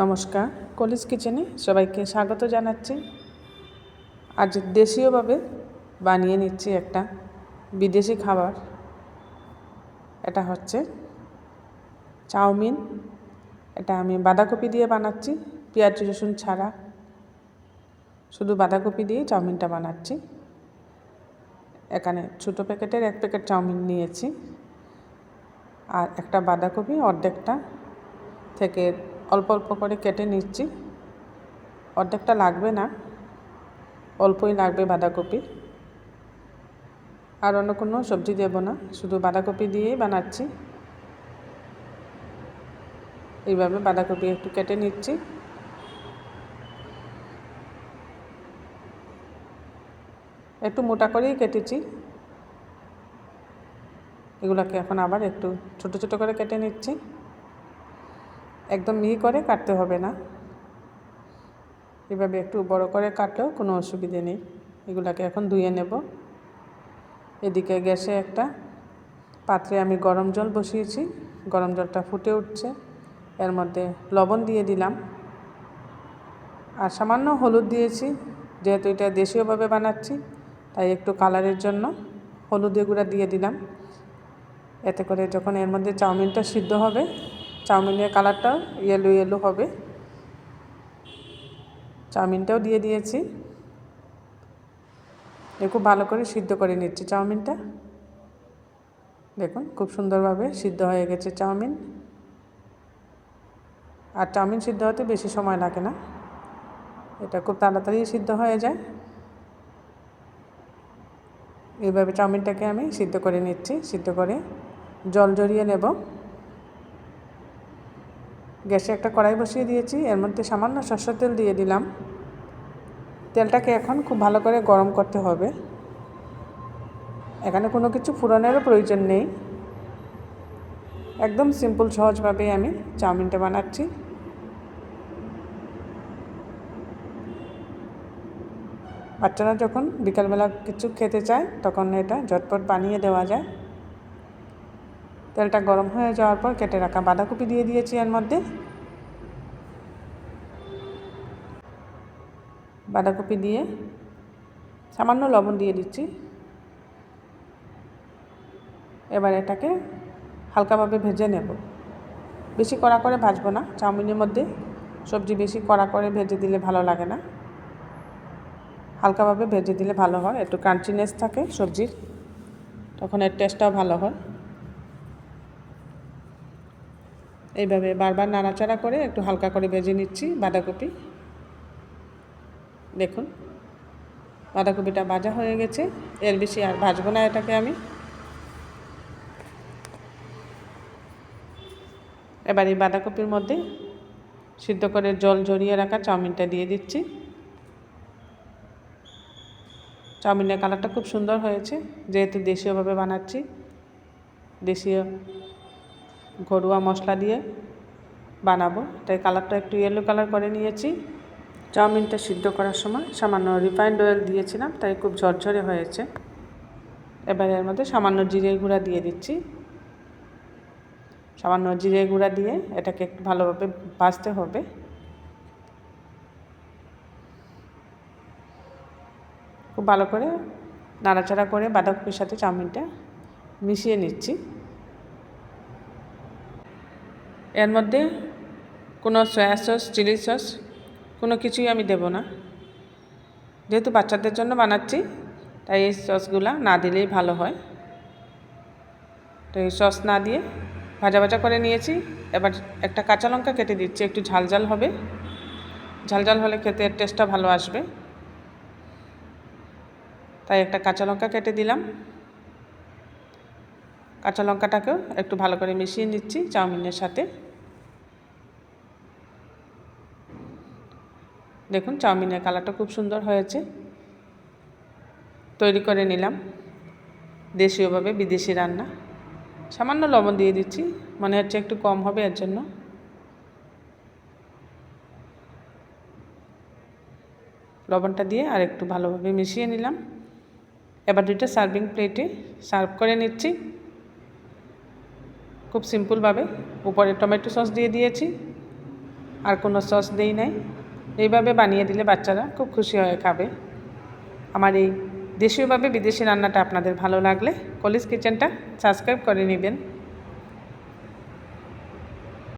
নমস্কার, কলিজ কিচেনে সবাইকে স্বাগত জানাচ্ছি। আজ দেশীয়ভাবে বানিয়ে নিচ্ছি একটা বিদেশি খাবার। এটা হচ্ছে চাউমিন। এটা আমি বাঁধাকপি দিয়ে বানাচ্ছি, পেঁয়াজ রসুন ছাড়া, শুধু বাঁধাকপি দিয়ে চাউমিনটা বানাচ্ছি। এখানে ছোটো প্যাকেটের 1 প্যাকেট চাউমিন নিয়েছি, আর একটা বাঁধাকপি অর্ধেকটা থেকে অল্প অল্প করে কেটে নিচ্ছি। অর্ধেকটা লাগবে না, অল্পই লাগবে বাঁধাকপি। আর অন্য কোনো সবজি দেব না, শুধু বাঁধাকপি দিয়েই বানাচ্ছি। এইভাবে বাঁধাকপি একটু কেটে নিচ্ছি। একটু মোটা করেই কেটেছি। এগুলোকে এখন আবার একটু ছোট ছোট করে কেটে নিচ্ছি। একদম মিহি করে কাটতে হবে না, এভাবে একটু বড় করে কাটলেও কোনো অসুবিধে নেই। এগুলোকে এখন ধুয়ে নেব। এদিকে গ্যাসে একটা পাত্রে আমি গরম জল বসিয়েছি। গরম জলটা ফুটে উঠছে, এর মধ্যে লবণ দিয়ে দিলাম আর সামান্য হলুদ দিয়েছি। যেহেতু এটা দেশীয়ভাবে বানাচ্ছি, তাই একটু কালারের জন্য হলুদের গুঁড়া দিয়ে দিলাম। এতে করে যখন এর মধ্যে চাউমিনটা সিদ্ধ হবে, চাউমিনের কালারটাও ইয়েলো ইয়েলো হবে। চাউমিনটাও দিয়ে দিয়েছি। খুব ভালো করে সিদ্ধ করে নিচ্ছি চাউমিনটা। দেখুন খুব সুন্দরভাবে সিদ্ধ হয়ে গেছে চাউমিন। আর চাউমিন সিদ্ধ হতে বেশি সময় লাগে না, এটা খুব তাড়াতাড়ি সিদ্ধ হয়ে যায়। এইভাবে চাউমিনটাকে আমি সিদ্ধ করে নিচ্ছি। সিদ্ধ করে জল ঝরিয়ে নেব। গ্যাসে একটা কড়াই বসিয়ে দিয়েছি, এর মধ্যে সামান্য সরষের তেল দিয়ে দিলাম। তেলটাকে এখন খুব ভালো করে গরম করতে হবে। এখানে কোনো কিছু ফোড়নেরও প্রয়োজন নেই, একদম সিম্পল সহজভাবেই আমি চাউমিনটা বানাচ্ছি। বাচ্চারা যখন বিকালবেলা কিছু খেতে চায়, তখন এটা ঝটপট বানিয়ে দেওয়া যায়। তেলটা গরম হয়ে যাওয়ার পর কেটে রাখা বাঁধাকপি দিয়ে দিয়েছি এর মধ্যে। বাঁধাকপি দিয়ে সামান্য লবণ দিয়ে দিচ্ছি। এবার এটাকে হালকাভাবে ভেজে নেব। বেশি কড়া করে ভাজবো না, চাউমিনের মধ্যে সবজি বেশি কড়া করে ভেজে দিলে ভালো লাগে না। হালকাভাবে ভেজে দিলে ভালো হয়, একটু ক্রাঞ্চিনেস থাকে সবজির, তখন এর টেস্টটাও ভালো হয়। এইভাবে বারবার নাড়াচাড়া করে একটু হালকা করে ভেজে নিচ্ছি বাঁধাকপি। দেখুন বাঁধাকপিটা ভাজা হয়ে গেছে, এর বেশি আর ভাজবো না এটাকে আমি। এবার এই বাঁধাকপির মধ্যে সিদ্ধ করে জল ঝরিয়ে রাখা চাউমিনটা দিয়ে দিচ্ছি। চাউমিনের কালারটা খুব সুন্দর হয়েছে, যেহেতু দেশীয়ভাবে বানাচ্ছি। দেশীয় ঘরোয়া মশলা দিয়ে বানাবো, তাই কালারটা একটু ইয়েলো কালার করে নিয়েছি। চাউমিনটা সিদ্ধ করার সময় সামান্য রিফাইন্ড অয়েল দিয়েছিলাম, তাই খুব ঝরঝরে হয়েছে। এবার এর মধ্যে সামান্য জিরে গুঁড়া দিয়ে দিচ্ছি। সামান্য জিরে গুঁড়া দিয়ে এটাকে একটু ভালোভাবে ভাজতে হবে। খুব ভালো করে নাড়াচাড়া করে বাঁধাকপির সাথে চাউমিনটা মিশিয়ে নিচ্ছি। এর মধ্যে কোনো সয়া সস, চিলি সস কোনো কিছুই আমি দেব না। যেহেতু বাচ্চাদের জন্য বানাচ্ছি, তাই এই সসগুলো না দিলেই ভালো হয়। তো এই সস না দিয়ে ভাজা ভাজা করে নিয়েছি। এবার একটা কাঁচা লঙ্কা কেটে দিচ্ছি, একটু ঝাল ঝাল হবে। ঝাল ঝাল হলে খেতে এর টেস্টটা ভালো আসবে, তাই একটা কাঁচা লঙ্কা কেটে দিলাম। কাঁচা লঙ্কাটাকেও একটু ভালো করে মিশিয়ে নিচ্ছি চাউমিনের সাথে। দেখুন চাউমিনের কালারটা খুব সুন্দর হয়েছে। তৈরি করে নিলাম দেশীয়ভাবে বিদেশি রান্না। সামান্য লবণ দিয়ে দিচ্ছি, মনে হচ্ছে একটু কম হবে, এর জন্য। লবণটা দিয়ে আর একটু ভালোভাবে মিশিয়ে নিলাম। এবার দুইটা সার্ভিং প্লেটে সার্ভ করে নিচ্ছি খুব সিম্পলভাবে। উপরে টমেটো সস দিয়ে দিয়েছি, আর কোনো সস দেই নাই। এইভাবে বানিয়ে দিলে বাচ্চারা খুব খুশি হয়ে খাবে। আমার এই দেশীয়ভাবে বিদেশি রান্নাটা আপনাদের ভালো লাগলে কলিজ কিচেনটা সাবস্ক্রাইব করে নেবেন।